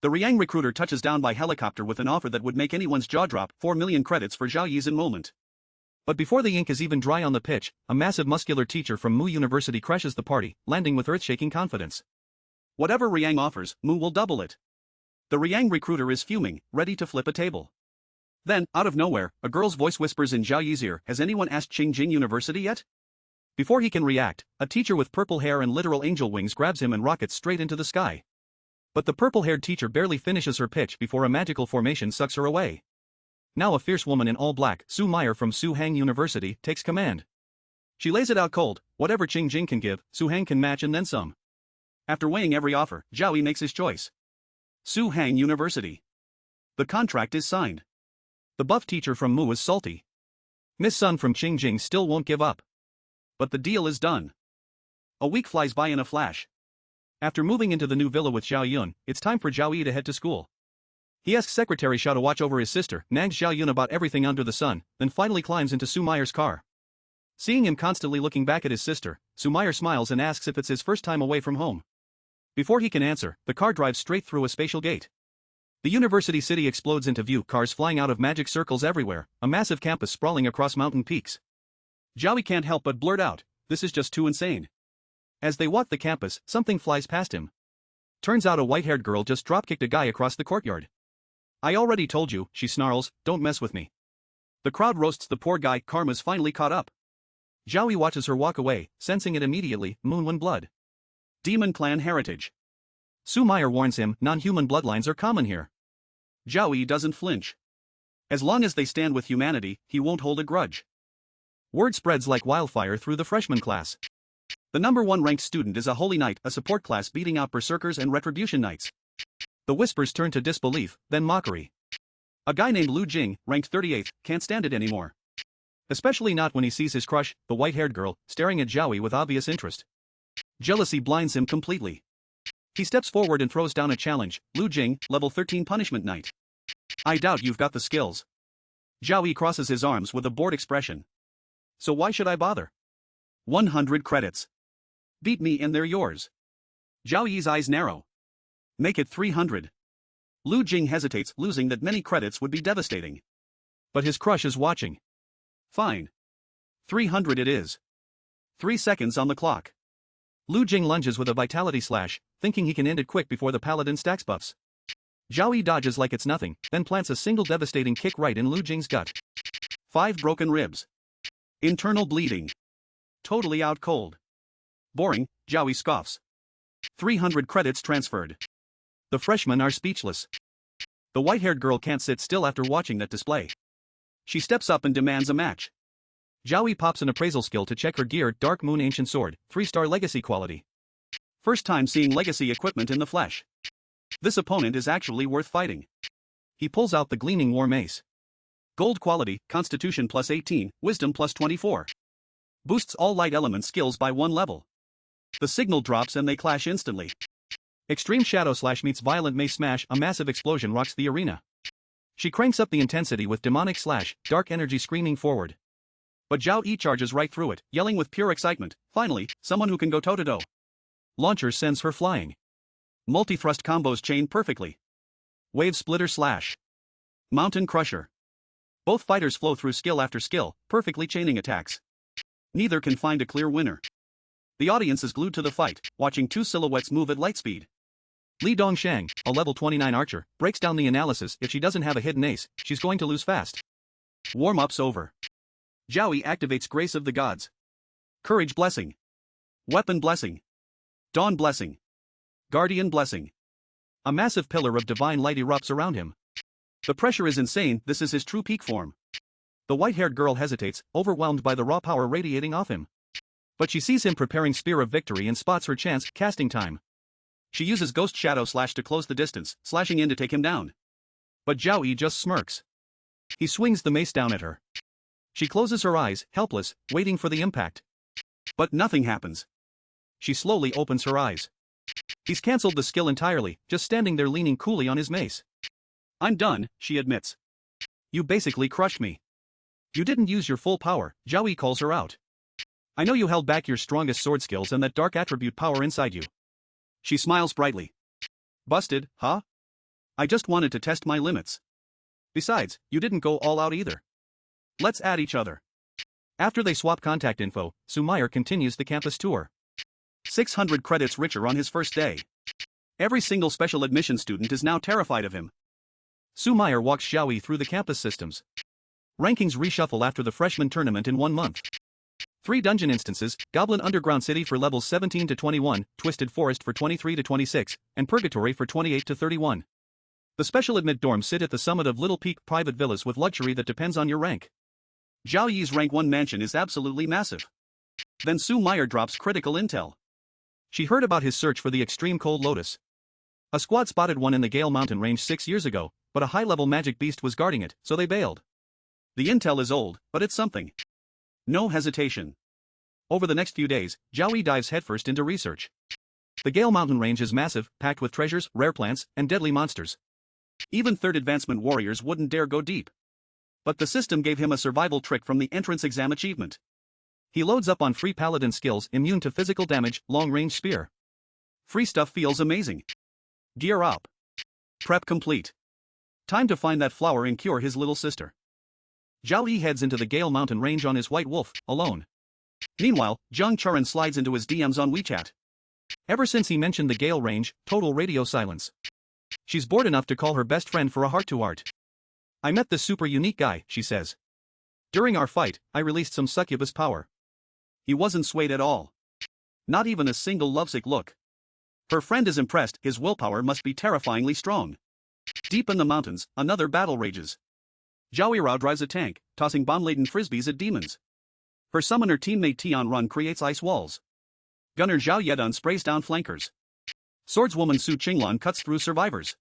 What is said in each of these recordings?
The Riang recruiter touches down by helicopter with an offer that would make anyone's jaw drop, 4 million credits for Zhao Yi's enrollment. But before the ink is even dry on the pitch, a massive muscular teacher from Mu University crashes the party, landing with earth-shaking confidence. Whatever Riang offers, Mu will double it. The Riang recruiter is fuming, ready to flip a table. Then, out of nowhere, a girl's voice whispers in Zhao Yi's ear, "Has anyone asked Qingjing University yet?" Before he can react, a teacher with purple hair and literal angel wings grabs him and rockets straight into the sky. But the purple-haired teacher barely finishes her pitch before a magical formation sucks her away. Now a fierce woman in all black, Su Meyer from Su Hang University, takes command. She lays it out cold, whatever Qingjing can give, Su Hang can match and then some. After weighing every offer, Zhao Yi makes his choice. Su Hang University. The contract is signed. The buff teacher from Mu is salty. Miss Sun from Qingjing still won't give up. But the deal is done. A week flies by in a flash. After moving into the new villa with Zhao Yun, it's time for Zhao Yi to head to school. He asks Secretary Xiao to watch over his sister, nags Zhao Yun about everything under the sun, then finally climbs into Su Meyer's car. Seeing him constantly looking back at his sister, Su Meyer smiles and asks if it's his first time away from home. Before he can answer, the car drives straight through a spatial gate. The university city explodes into view, cars flying out of magic circles everywhere, a massive campus sprawling across mountain peaks. Zhao Yi can't help but blurt out, "This is just too insane." As they walk the campus, something flies past him. Turns out a white-haired girl just drop-kicked a guy across the courtyard. "I already told you," she snarls, "don't mess with me." The crowd roasts the poor guy, karma's finally caught up. Zhao Yi watches her walk away, sensing it immediately, Moonwen blood. Demon clan heritage. Su Meyer warns him, non-human bloodlines are common here. Zhao Yi doesn't flinch. As long as they stand with humanity, he won't hold a grudge. Word spreads like wildfire through the freshman class. The #1 ranked student is a holy knight, a support class beating out berserkers and retribution knights. The whispers turn to disbelief, then mockery. A guy named Lu Jing, ranked 38th, can't stand it anymore. Especially not when he sees his crush, the white-haired girl, staring at Zhao Yi with obvious interest. Jealousy blinds him completely. He steps forward and throws down a challenge, "Lu Jing, level 13 punishment knight. I doubt you've got the skills." Zhao Yi crosses his arms with a bored expression. "So why should I bother? 100 credits. Beat me and they're yours." Zhao Yi's eyes narrow. "Make it 300. Lu Jing hesitates, losing that many credits would be devastating. But his crush is watching. "Fine. 300 it is." 3 seconds on the clock. Lu Jing lunges with a vitality slash, thinking he can end it quick before the paladin stacks buffs. Zhao Yi dodges like it's nothing, then plants a single devastating kick right in Lu Jing's gut. 5 broken ribs. Internal bleeding. Totally out cold. "Boring," Zhao Yi scoffs. 300 credits transferred. The freshmen are speechless. The white-haired girl can't sit still after watching that display. She steps up and demands a match. Zhao Yi pops an appraisal skill to check her gear, Dark Moon Ancient Sword, 3-star legacy quality. First time seeing legacy equipment in the flesh. This opponent is actually worth fighting. He pulls out the gleaming war mace. Gold quality, Constitution plus 18, Wisdom plus 24. Boosts all light element skills by 1 level. The signal drops and they clash instantly. Extreme Shadow Slash meets Violent Mace Smash, a massive explosion rocks the arena. She cranks up the intensity with Demonic Slash, dark energy screaming forward. But Zhao Yi charges right through it, yelling with pure excitement, "Finally, someone who can go toe-to-toe." Launcher sends her flying. Multi-thrust combos chain perfectly. Wave Splitter Slash. Mountain Crusher. Both fighters flow through skill after skill, perfectly chaining attacks. Neither can find a clear winner. The audience is glued to the fight, watching 2 silhouettes move at light speed. Li Dongshang, a level 29 archer, breaks down the analysis. If she doesn't have a hidden ace, she's going to lose fast. Warm-up's over. Zhao Yi activates Grace of the Gods. Courage Blessing. Weapon Blessing. Dawn Blessing. Guardian Blessing. A massive pillar of divine light erupts around him. The pressure is insane, this is his true peak form. The white-haired girl hesitates, overwhelmed by the raw power radiating off him. But she sees him preparing Spear of Victory and spots her chance, casting time. She uses Ghost Shadow Slash to close the distance, slashing in to take him down. But Zhao Yi just smirks. He swings the mace down at her. She closes her eyes, helpless, waiting for the impact. But nothing happens. She slowly opens her eyes. He's cancelled the skill entirely, just standing there leaning coolly on his mace. "I'm done," she admits. "You basically crushed me. You didn't use your full power," Zhao Yi calls her out. "I know you held back your strongest sword skills and that dark attribute power inside you." She smiles brightly. "Busted, huh? I just wanted to test my limits. Besides, you didn't go all out either. Let's add each other. After they swap contact info, Sumair continues the campus tour. 600 credits richer on his first day. Every single special admission student is now terrified of him. Sumair walks Zhao Yi through the campus systems. Rankings reshuffle after the freshman tournament in 1 month. 3 dungeon instances, Goblin Underground City for levels 17 to 21, Twisted Forest for 23 to 26, and Purgatory for 28 to 31. The special admit dorms sit at the summit of Little Peak private villas with luxury that depends on your rank. Zhao Yi's rank 1 mansion is absolutely massive. Then Sumair drops critical intel. She heard about his search for the extreme cold lotus. A squad spotted one in the Gale Mountain range 6 years ago, but a high-level magic beast was guarding it, so they bailed. The intel is old, but it's something. No hesitation. Over the next few days, Zhao Yi dives headfirst into research. The Gale Mountain range is massive, packed with treasures, rare plants, and deadly monsters. Even 3rd advancement warriors wouldn't dare go deep. But the system gave him a survival trick from the entrance exam achievement. He loads up on free paladin skills immune to physical damage, long-range spear. Free stuff feels amazing. Gear up. Prep complete. Time to find that flower and cure his little sister. Zhao Yi heads into the Gale Mountain range on his white wolf, alone. Meanwhile, Zhang Churen slides into his DMs on WeChat. Ever since he mentioned the Gale range, total radio silence. She's bored enough to call her best friend for a heart-to-heart. I met this super unique guy, she says. During our fight, I released some succubus power. He wasn't swayed at all. Not even a single lovesick look. Her friend is impressed, his willpower must be terrifyingly strong. Deep in the mountains, another battle rages. Zhao Yi drives a tank, tossing bomb-laden frisbees at demons. Her summoner teammate Tian Run creates ice walls. Gunner Zhao Yedun sprays down flankers. Swordswoman Su Qinglan cuts through survivors.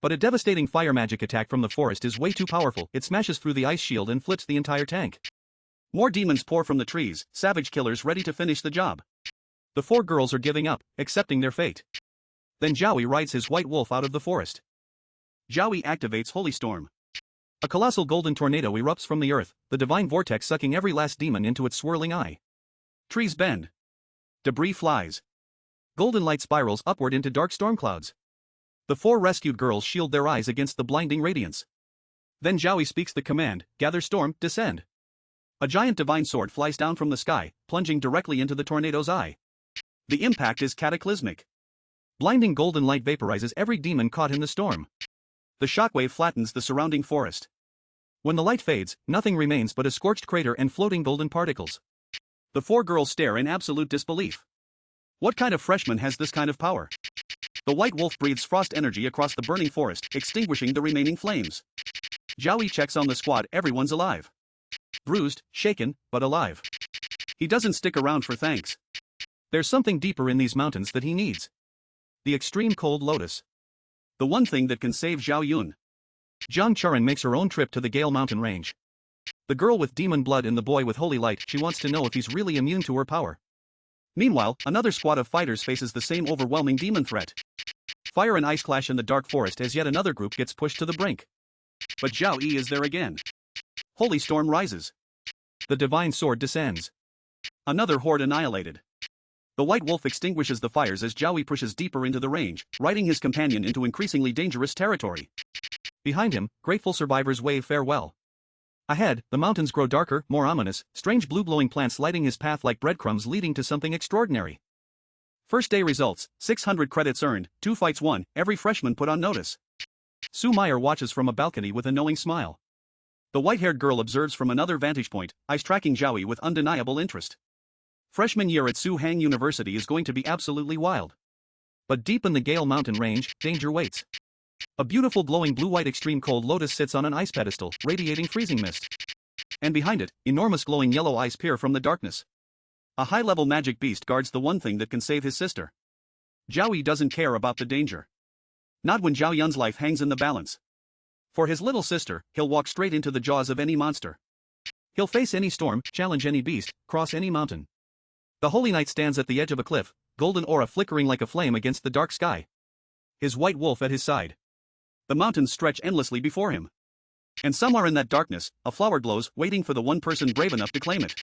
But a devastating fire magic attack from the forest is way too powerful, it smashes through the ice shield and flips the entire tank. More demons pour from the trees, savage killers ready to finish the job. The 4 girls are giving up, accepting their fate. Then Zhao Yi rides his white wolf out of the forest. Zhao Yi activates Holy Storm. A colossal golden tornado erupts from the earth, the divine vortex sucking every last demon into its swirling eye. Trees bend. Debris flies. Golden light spirals upward into dark storm clouds. The 4 rescued girls shield their eyes against the blinding radiance. Then Zhao Yi speaks the command, gather storm, descend. A giant divine sword flies down from the sky, plunging directly into the tornado's eye. The impact is cataclysmic. Blinding golden light vaporizes every demon caught in the storm. The shockwave flattens the surrounding forest. When the light fades, nothing remains but a scorched crater and floating golden particles. The 4 girls stare in absolute disbelief. What kind of freshman has this kind of power? The white wolf breathes frost energy across the burning forest, extinguishing the remaining flames. Zhao Yi checks on the squad, everyone's alive. Bruised, shaken, but alive. He doesn't stick around for thanks. There's something deeper in these mountains that he needs. The extreme cold lotus. The one thing that can save Zhao Yun. Zhang Churen makes her own trip to the Gale Mountain range. The girl with demon blood and the boy with holy light, she wants to know if he's really immune to her power. Meanwhile, another squad of fighters faces the same overwhelming demon threat. Fire and ice clash in the dark forest as yet another group gets pushed to the brink. But Zhao Yi is there again. Holy storm rises. The divine sword descends. Another horde annihilated. The white wolf extinguishes the fires as Zhao Yi pushes deeper into the range, riding his companion into increasingly dangerous territory. Behind him, grateful survivors wave farewell. Ahead, the mountains grow darker, more ominous, strange blue-glowing plants lighting his path like breadcrumbs leading to something extraordinary. First day results, 600 credits earned, 2 fights won, every freshman put on notice. Sumair watches from a balcony with a knowing smile. The white-haired girl observes from another vantage point, eyes tracking Zhao Yi with undeniable interest. Freshman year at Su-Hang University is going to be absolutely wild. But deep in the Gale Mountain range, danger waits. A beautiful glowing blue-white extreme cold lotus sits on an ice pedestal, radiating freezing mist. And behind it, enormous glowing yellow eyes peer from the darkness. A high-level magic beast guards the one thing that can save his sister. Zhao Yi doesn't care about the danger. Not when Zhao Yun's life hangs in the balance. For his little sister, he'll walk straight into the jaws of any monster. He'll face any storm, challenge any beast, cross any mountain. The Holy Knight stands at the edge of a cliff, golden aura flickering like a flame against the dark sky. His white wolf at his side. The mountains stretch endlessly before him. And somewhere in that darkness, a flower glows, waiting for the one person brave enough to claim it.